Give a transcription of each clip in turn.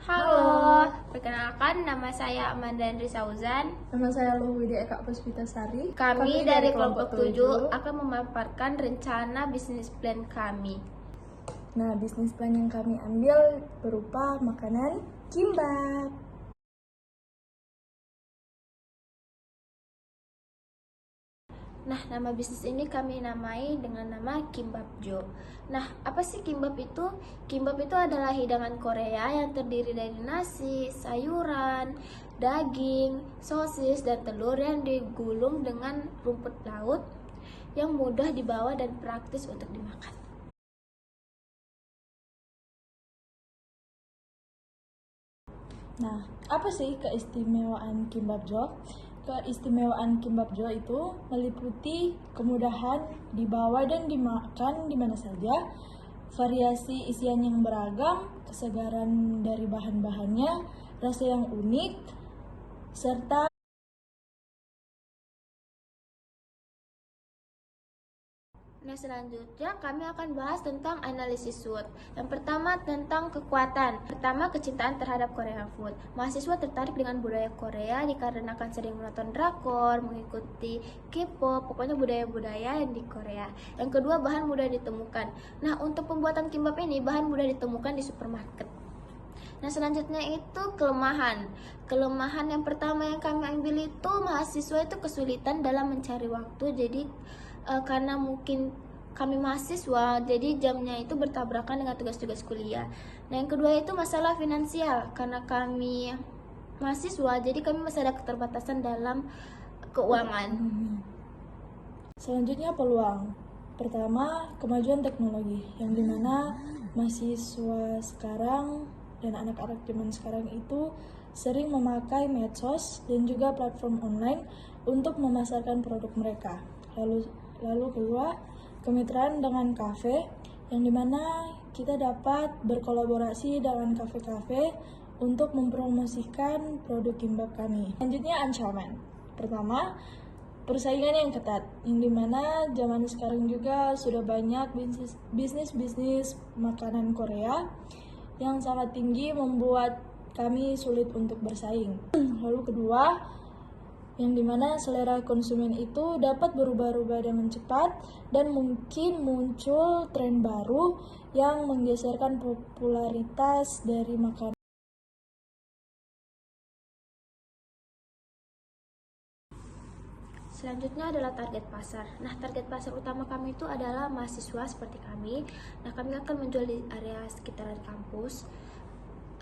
Halo, perkenalkan nama saya Amanda Andri Sauzan. Nama saya Lohwidi Eka Puspitasari. Kami dari kelompok 7 akan memaparkan rencana bisnis plan kami. Nah, bisnis plan yang kami ambil berupa makanan kimbap. Nah, nama bisnis ini kami namai dengan nama Kimbap Jo. Nah, apa sih kimbap itu? Kimbap itu adalah hidangan Korea yang terdiri dari nasi, sayuran, daging, sosis, dan telur yang digulung dengan rumput laut yang mudah dibawa dan praktis untuk dimakan. Nah, apa sih keistimewaan kimbap Jo? Keistimewaan kimbap Jo itu meliputi kemudahan dibawa dan dimakan di mana saja, variasi isian yang beragam, kesegaran dari bahan-bahannya, rasa yang unik, serta Nah, selanjutnya kami akan bahas tentang analisis SWOT. Yang pertama tentang kekuatan. Pertama, kecintaan terhadap Korean food. Mahasiswa tertarik dengan budaya Korea dikarenakan sering menonton drakor, mengikuti K-pop, pokoknya budaya-budaya yang di Korea. Yang kedua, bahan mudah ditemukan. Nah, untuk pembuatan kimbap ini bahan mudah ditemukan di supermarket. Nah, selanjutnya itu kelemahan. Kelemahan yang pertama yang kami ambil itu mahasiswa itu kesulitan dalam mencari waktu. Jadi karena mungkin kami mahasiswa, jadi jamnya itu bertabrakan dengan tugas-tugas kuliah. Nah, yang kedua itu masalah finansial. Karena kami mahasiswa, jadi kami masih ada keterbatasan dalam keuangan. Selanjutnya peluang. Pertama, kemajuan teknologi yang dimana mahasiswa sekarang dan anak-anak zaman sekarang itu sering memakai medsos dan juga platform online untuk memasarkan produk mereka. Lalu kedua, kemitraan dengan kafe yang dimana kita dapat berkolaborasi dengan kafe-kafe untuk mempromosikan produk kimbap kami. Selanjutnya ancaman. Pertama, persaingan yang ketat, yang dimana zaman sekarang juga sudah banyak bisnis makanan Korea yang sangat tinggi membuat kami sulit untuk bersaing. Lalu kedua, yang dimana selera konsumen itu dapat berubah-ubah dengan cepat dan mungkin muncul tren baru yang menggeserkan popularitas dari makanan. Selanjutnya adalah target pasar. Nah, target pasar utama kami itu adalah mahasiswa seperti kami. Nah, kami akan menjual di area sekitaran kampus.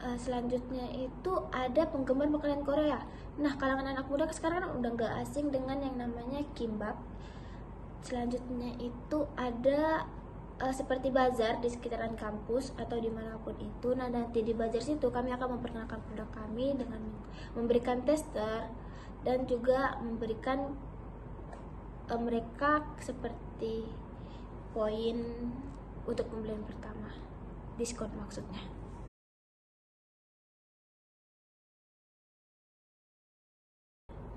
Selanjutnya itu ada penggemar makanan Korea. Nah, kalangan anak muda sekarang kan udah nggak asing dengan yang namanya kimbap. Selanjutnya itu ada seperti bazar di sekitaran kampus atau dimanapun itu. Nah, nanti di bazar situ kami akan memperkenalkan produk kami dengan memberikan tester dan juga memberikan mereka seperti poin untuk pembelian pertama, diskon maksudnya.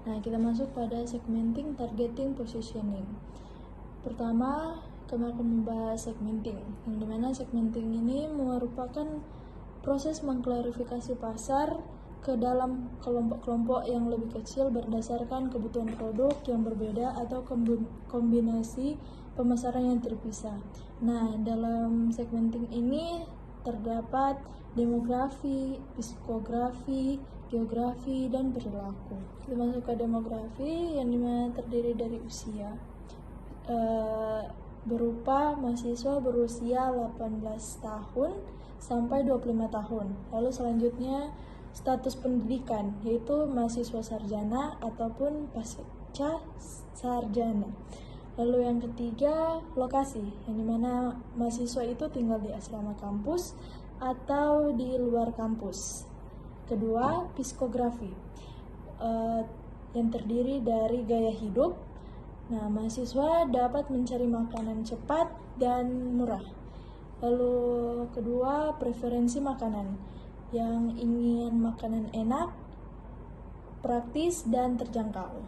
Nah, kita masuk pada segmenting, targeting, positioning. Pertama, kami akan membahas segmenting, yang dimana segmenting ini merupakan proses mengklarifikasi pasar ke dalam kelompok-kelompok yang lebih kecil berdasarkan kebutuhan produk yang berbeda atau kombinasi pemasaran yang terpisah. Nah, dalam segmenting ini terdapat demografi, psikografi, geografi, dan perilaku. Kita masuk ke demografi yang dimana terdiri dari usia, berupa mahasiswa berusia 18 tahun sampai 25 tahun. Lalu selanjutnya status pendidikan, yaitu mahasiswa sarjana ataupun pasca sarjana. Lalu yang ketiga, lokasi, yang dimana mahasiswa itu tinggal di asrama kampus atau di luar kampus. Kedua, psikografi, yang terdiri dari gaya hidup. Nah, mahasiswa dapat mencari makanan cepat dan murah. Lalu kedua, preferensi makanan, yang ingin makanan enak, praktis, dan terjangkau.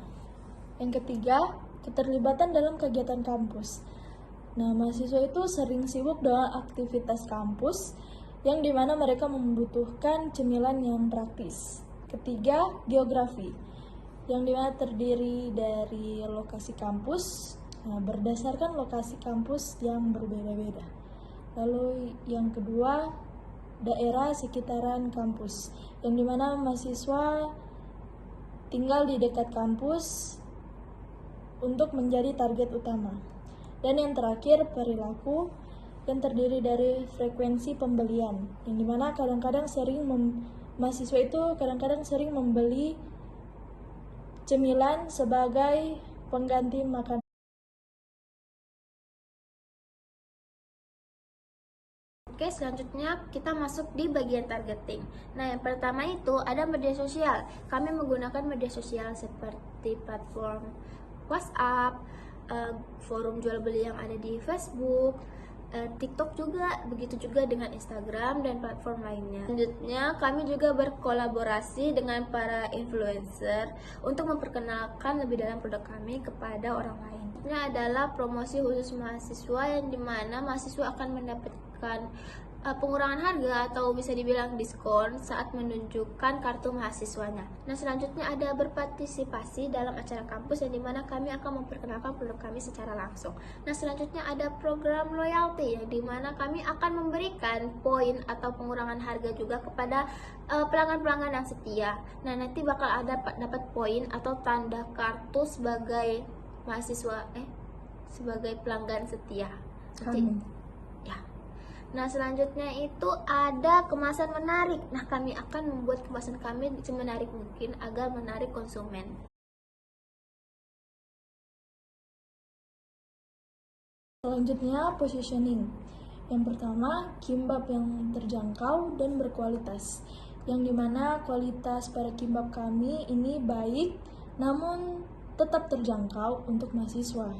Yang ketiga, keterlibatan dalam kegiatan kampus. Nah, mahasiswa itu sering sibuk dengan aktivitas kampus yang dimana mereka membutuhkan cemilan yang praktis. Ketiga, geografi, yang dimana terdiri dari lokasi kampus, berdasarkan lokasi kampus yang berbeda-beda. Lalu yang kedua, daerah sekitaran kampus, yang dimana mahasiswa tinggal di dekat kampus untuk menjadi target utama. Dan yang terakhir, perilaku, yang terdiri dari frekuensi pembelian, yang dimana kadang-kadang mahasiswa itu kadang-kadang sering membeli cemilan sebagai pengganti makanan. Oke, selanjutnya kita masuk di bagian targeting. Nah, yang pertama itu ada media sosial. Kami menggunakan media sosial seperti platform WhatsApp, forum jual beli yang ada di Facebook, TikTok juga, begitu juga dengan Instagram dan platform lainnya. Selanjutnya, kami juga berkolaborasi dengan para influencer untuk memperkenalkan lebih dalam produk kami kepada orang lain. Ini adalah promosi khusus mahasiswa, yang dimana mahasiswa akan mendapatkan pengurangan harga atau bisa dibilang diskon saat menunjukkan kartu mahasiswanya. Nah, selanjutnya ada berpartisipasi dalam acara kampus, yang dimana kami akan memperkenalkan produk kami secara langsung. Nah, selanjutnya ada program loyalty, yang dimana kami akan memberikan poin atau pengurangan harga juga kepada pelanggan-pelanggan yang setia. Nah, nanti bakal ada dapat poin atau tanda kartu sebagai mahasiswa sebagai pelanggan setia. Ya. Nah, selanjutnya itu ada kemasan menarik. Nah, kami akan membuat kemasan kami semenarik mungkin agar menarik konsumen. Selanjutnya, positioning. Yang pertama, kimbab yang terjangkau dan berkualitas, yang dimana kualitas para kimbab kami ini baik namun tetap terjangkau untuk mahasiswa.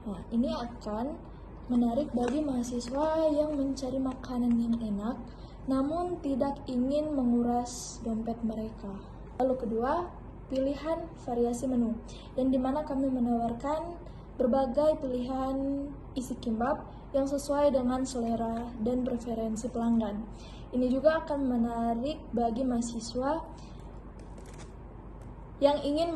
Nah, ini akan menarik bagi mahasiswa yang mencari makanan yang enak namun tidak ingin menguras dompet mereka. Lalu kedua, pilihan variasi menu, yang dimana kami menawarkan berbagai pilihan isi kimbab yang sesuai dengan selera dan preferensi pelanggan. Ini juga akan menarik bagi mahasiswa yang ingin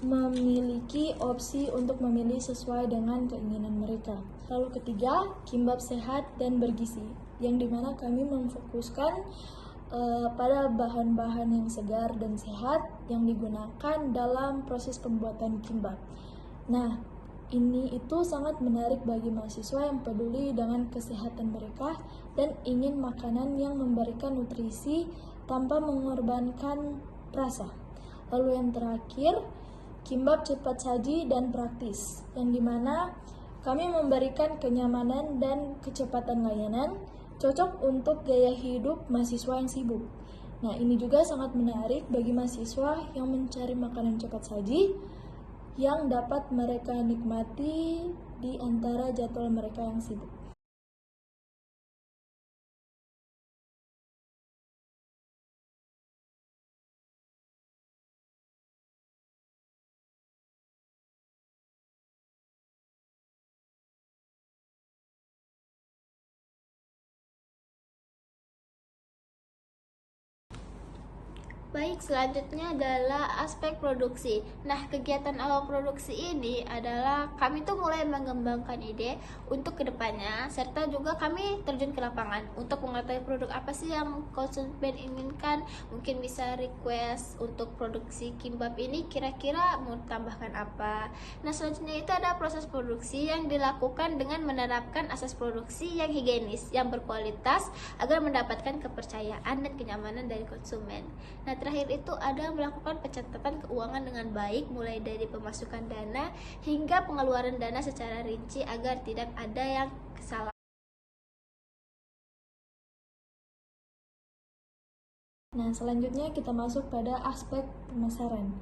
memiliki opsi untuk memilih sesuai dengan keinginan mereka. Lalu ketiga, kimbab sehat dan bergizi, yang dimana kami memfokuskan pada bahan-bahan yang segar dan sehat yang digunakan dalam proses pembuatan kimbab. Nah, ini itu sangat menarik bagi mahasiswa yang peduli dengan kesehatan mereka dan ingin makanan yang memberikan nutrisi tanpa mengorbankan rasa. Lalu yang terakhir, kimbab cepat saji dan praktis, yang dimana kami memberikan kenyamanan dan kecepatan layanan, cocok untuk gaya hidup mahasiswa yang sibuk. Nah, ini juga sangat menarik bagi mahasiswa yang mencari makanan cepat saji yang dapat mereka nikmati di antara jadwal mereka yang sibuk. Baik, selanjutnya adalah aspek produksi. Nah, kegiatan awal produksi ini adalah kami tuh mulai mengembangkan ide untuk kedepannya, serta juga kami terjun ke lapangan untuk mengetahui produk apa sih yang konsumen inginkan. Mungkin bisa request untuk produksi kimbab ini kira-kira mau tambahkan apa. Nah, selanjutnya itu ada proses produksi yang dilakukan dengan menerapkan asas produksi yang higienis, yang berkualitas agar mendapatkan kepercayaan dan kenyamanan dari konsumen. Nah, terakhir itu ada melakukan pencatatan keuangan dengan baik, mulai dari pemasukan dana hingga pengeluaran dana secara rinci agar tidak ada yang kesalahan. Nah, selanjutnya kita masuk pada aspek pemasaran,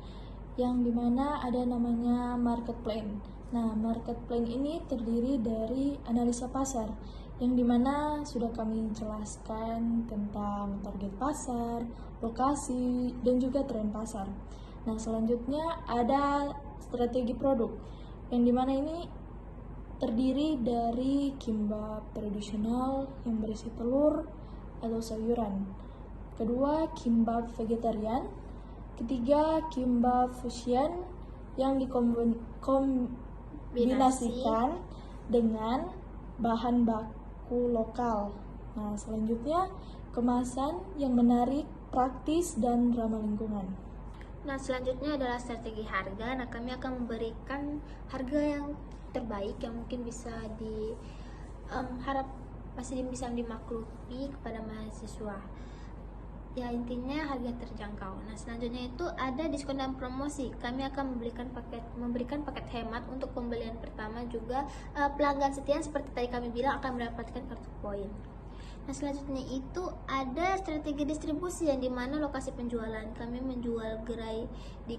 yang dimana ada namanya market plan. Nah, market plan ini terdiri dari analisa pasar, yang dimana sudah kami jelaskan tentang target pasar, lokasi, dan juga tren pasar. Nah, selanjutnya ada strategi produk, yang dimana ini terdiri dari kimbab tradisional yang berisi telur, atau sayuran. Kedua, kimbap vegetarian. Ketiga, kimbap fusion yang dikombinasikan dengan bahan baku lokal. Nah, selanjutnya kemasan yang menarik, praktis, dan ramah lingkungan. Nah, selanjutnya adalah strategi harga. Nah, kami akan memberikan harga yang terbaik yang mungkin bisa masih bisa dimaklumi kepada mahasiswa. Ya, intinya harga terjangkau. Nah, selanjutnya itu ada diskon dan promosi. Kami akan memberikan paket hemat untuk pembelian pertama, juga pelanggan setia seperti tadi kami bilang akan mendapatkan kartu poin. Nah, selanjutnya itu ada strategi distribusi, yang dimana lokasi penjualan kami menjual gerai di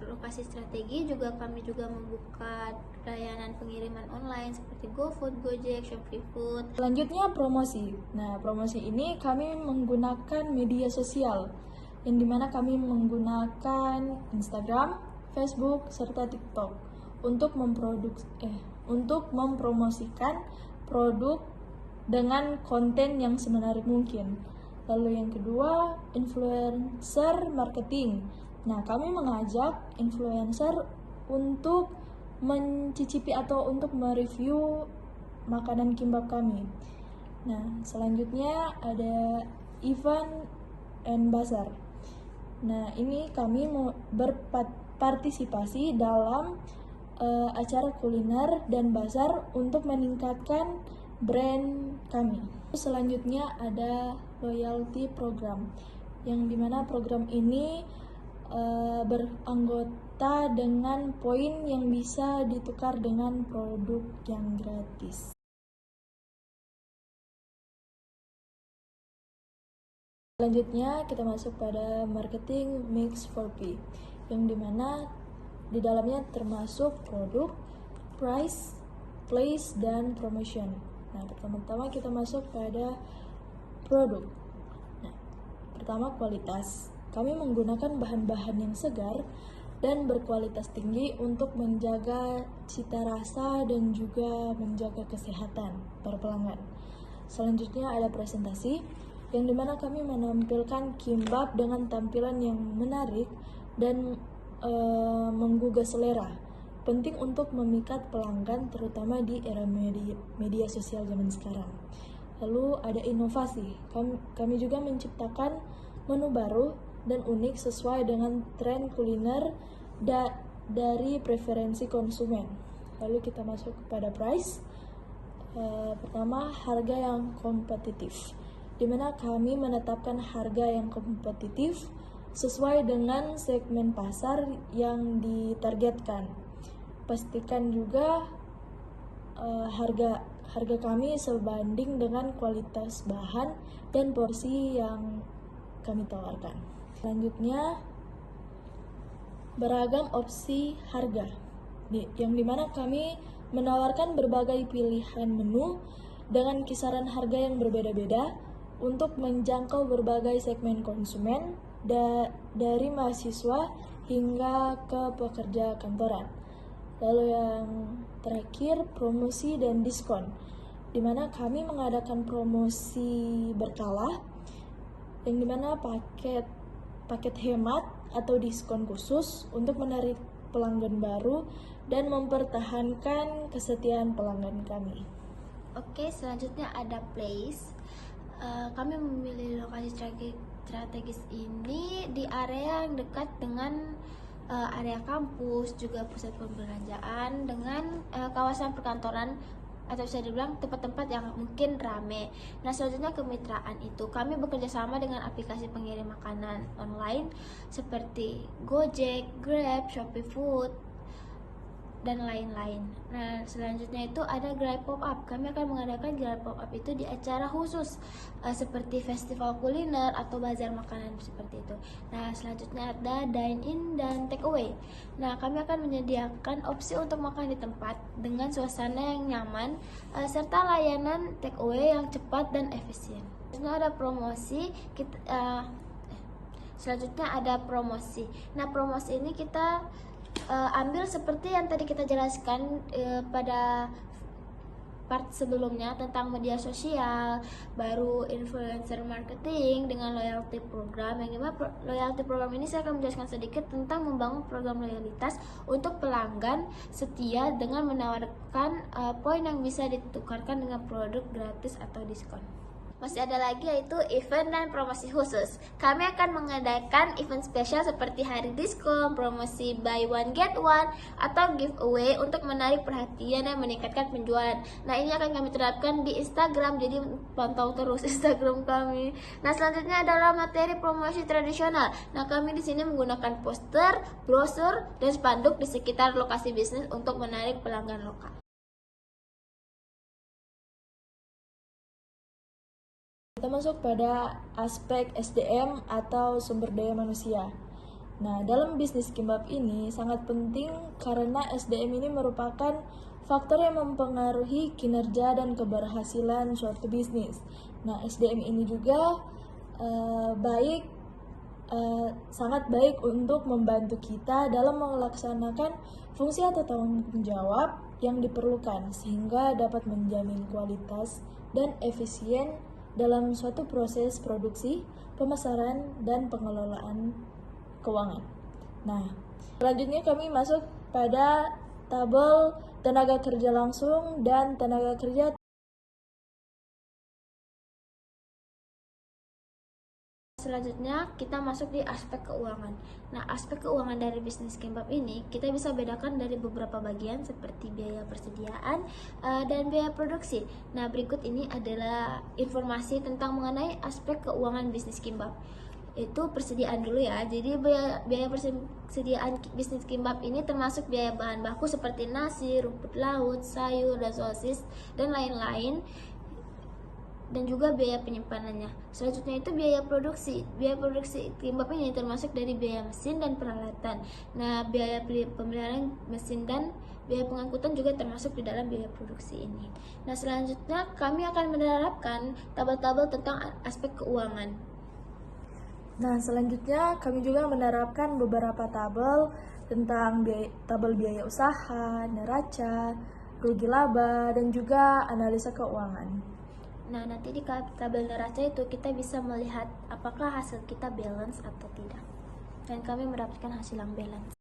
lokasi strategi, juga kami juga membuka layanan pengiriman online seperti GoFood, Gojek, Shopee Food. Selanjutnya promosi. Nah, promosi ini kami menggunakan media sosial, yang dimana kami menggunakan Instagram, Facebook, serta TikTok untuk mempromosikan produk dengan konten yang semenarik mungkin. Lalu yang kedua, influencer marketing. Nah, kami mengajak influencer untuk mencicipi atau untuk mereview makanan kimbap kami. Nah, selanjutnya ada event and bazaar. Nah, ini kami mau berpartisipasi dalam acara kuliner dan bazar untuk meningkatkan brand kami. Selanjutnya ada loyalty program, yang dimana program ini beranggota dengan poin yang bisa ditukar dengan produk yang gratis. Selanjutnya kita masuk pada marketing mix 4P, yang dimana di dalamnya termasuk produk, price, place, dan promotion. Nah, pertama-tama kita masuk pada produk. Nah, pertama kualitas. Kami menggunakan bahan-bahan yang segar dan berkualitas tinggi untuk menjaga cita rasa dan juga menjaga kesehatan para pelanggan. Selanjutnya ada presentasi, yang dimana kami menampilkan kimbap dengan tampilan yang menarik dan menggugah selera. Penting untuk memikat pelanggan, terutama di era media sosial zaman sekarang. Lalu ada inovasi. Kami juga menciptakan menu baru dan unik sesuai dengan tren kuliner dari preferensi konsumen. Lalu kita masuk kepada price. Pertama, harga yang kompetitif, di mana kami menetapkan harga yang kompetitif sesuai dengan segmen pasar yang ditargetkan. Pastikan juga harga kami sebanding dengan kualitas bahan dan porsi yang kami tawarkan. Selanjutnya, beragam opsi harga, yang dimana kami menawarkan berbagai pilihan menu dengan kisaran harga yang berbeda-beda untuk menjangkau berbagai segmen konsumen, dari mahasiswa hingga ke pekerja kantoran. Lalu yang terakhir, promosi dan diskon, di mana kami mengadakan promosi berkala, yang dimana paket hemat atau diskon khusus untuk menarik pelanggan baru dan mempertahankan kesetiaan pelanggan kami. Oke, selanjutnya ada place. Kami memilih lokasi strategis ini di area yang dekat dengan area kampus, juga pusat perbelanjaan, dengan kawasan perkantoran, atau bisa dibilang tempat-tempat yang mungkin rame. Nah, selanjutnya kemitraan itu kami bekerja sama dengan aplikasi pengirim makanan online seperti Gojek, Grab, Shopee Food, dan lain-lain. Nah, selanjutnya itu ada gerai pop-up. Kami akan mengadakan gerai pop-up itu di acara khusus seperti festival kuliner atau bazar makanan seperti itu. Nah, selanjutnya ada dine-in dan take away. Nah, kami akan menyediakan opsi untuk makan di tempat dengan suasana yang nyaman serta layanan take away yang cepat dan efisien. Selanjutnya ada promosi. Selanjutnya ada promosi. Nah, promosi ini kita ambil seperti yang tadi kita jelaskan pada part sebelumnya tentang media sosial, baru influencer marketing dengan loyalty program. Yang dimana loyalty program ini saya akan menjelaskan sedikit tentang membangun program loyalitas untuk pelanggan setia dengan menawarkan poin yang bisa ditukarkan dengan produk gratis atau diskon. Masih ada lagi yaitu event dan promosi khusus. Kami akan mengadakan event spesial seperti hari diskon, promosi buy one get one, atau giveaway untuk menarik perhatian dan meningkatkan penjualan. Nah, ini akan kami terapkan di Instagram, jadi pantau terus Instagram kami. Nah, selanjutnya adalah materi promosi tradisional. Nah, kami di sini menggunakan poster, brosur, dan spanduk di sekitar lokasi bisnis untuk menarik pelanggan lokal. Kita masuk pada aspek SDM atau sumber daya manusia. Nah, dalam bisnis kimbap ini sangat penting karena SDM ini merupakan faktor yang mempengaruhi kinerja dan keberhasilan suatu bisnis. Nah, SDM ini juga sangat baik untuk membantu kita dalam melaksanakan fungsi atau tanggung jawab yang diperlukan sehingga dapat menjamin kualitas dan efisien dalam suatu proses produksi, pemasaran, dan pengelolaan keuangan. Nah, selanjutnya kami masuk pada tabel tenaga kerja langsung dan tenaga kerja. Selanjutnya kita masuk di aspek keuangan. Nah, aspek keuangan dari bisnis kimbap ini kita bisa bedakan dari beberapa bagian seperti biaya persediaan dan biaya produksi. Nah, berikut ini adalah informasi tentang mengenai aspek keuangan bisnis kimbap. Itu persediaan dulu ya. Jadi biaya persediaan bisnis kimbap ini termasuk biaya bahan baku seperti nasi, rumput laut, sayur, dan sosis dan lain-lain, dan juga biaya penyimpanannya. Selanjutnya itu biaya produksi. Biaya produksi kimbap ini termasuk dari biaya mesin dan peralatan. Nah, biaya pemeliharaan mesin dan biaya pengangkutan juga termasuk di dalam biaya produksi ini. Nah, selanjutnya kami akan menerapkan tabel-tabel tentang aspek keuangan. Nah, selanjutnya kami juga menerapkan beberapa tabel tentang tabel biaya usaha, neraca, rugi laba, dan juga analisa keuangan. Nah, nanti di tabel neraca itu kita bisa melihat apakah hasil kita balance atau tidak. Dan kami mendapatkan hasil yang balance.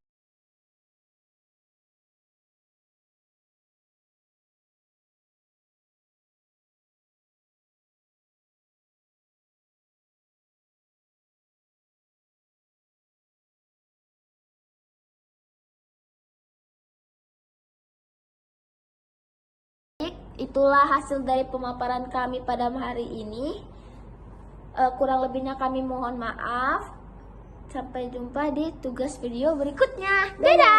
Itulah hasil dari pemaparan kami pada hari ini. Kurang lebihnya kami mohon maaf. Sampai jumpa di tugas video berikutnya. Dadah!